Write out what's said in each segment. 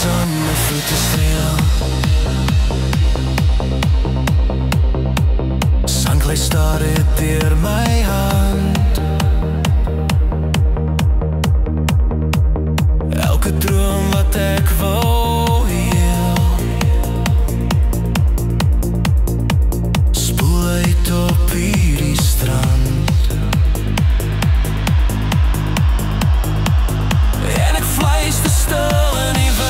aan my voete streel. Sandklei staar het deur my hand. Elke droom wat ek wou heel, spoel uit op hierdie strand. En ek fluister stil in die wind.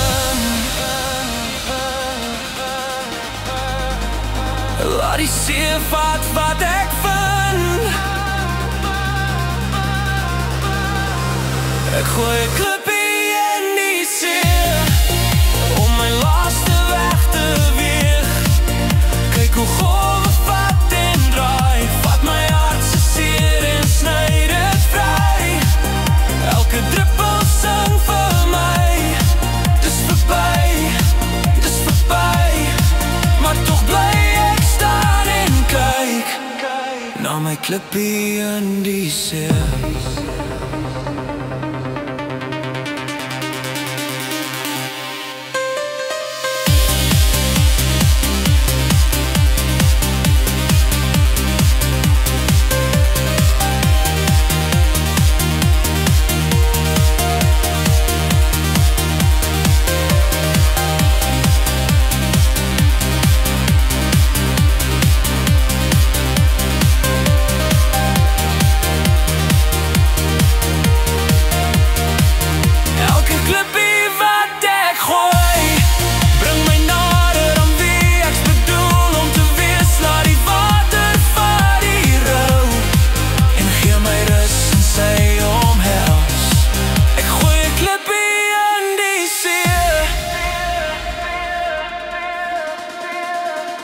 Laat die see vat wat ek vind. Ek gooi 'n klippie in die see om my laaste weg te weeg. Kyk hoe golwe vat en draai, vat my hart se seer en sny dit vry. Elke druppel sing vir my, dis verby, maar tog bly ek staan en kyk na my klippie in die see.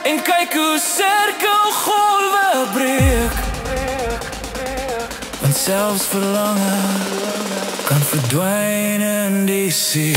En kyk hoe sirkelgolwe breek, want selfs verlange kan verdwyn in die see.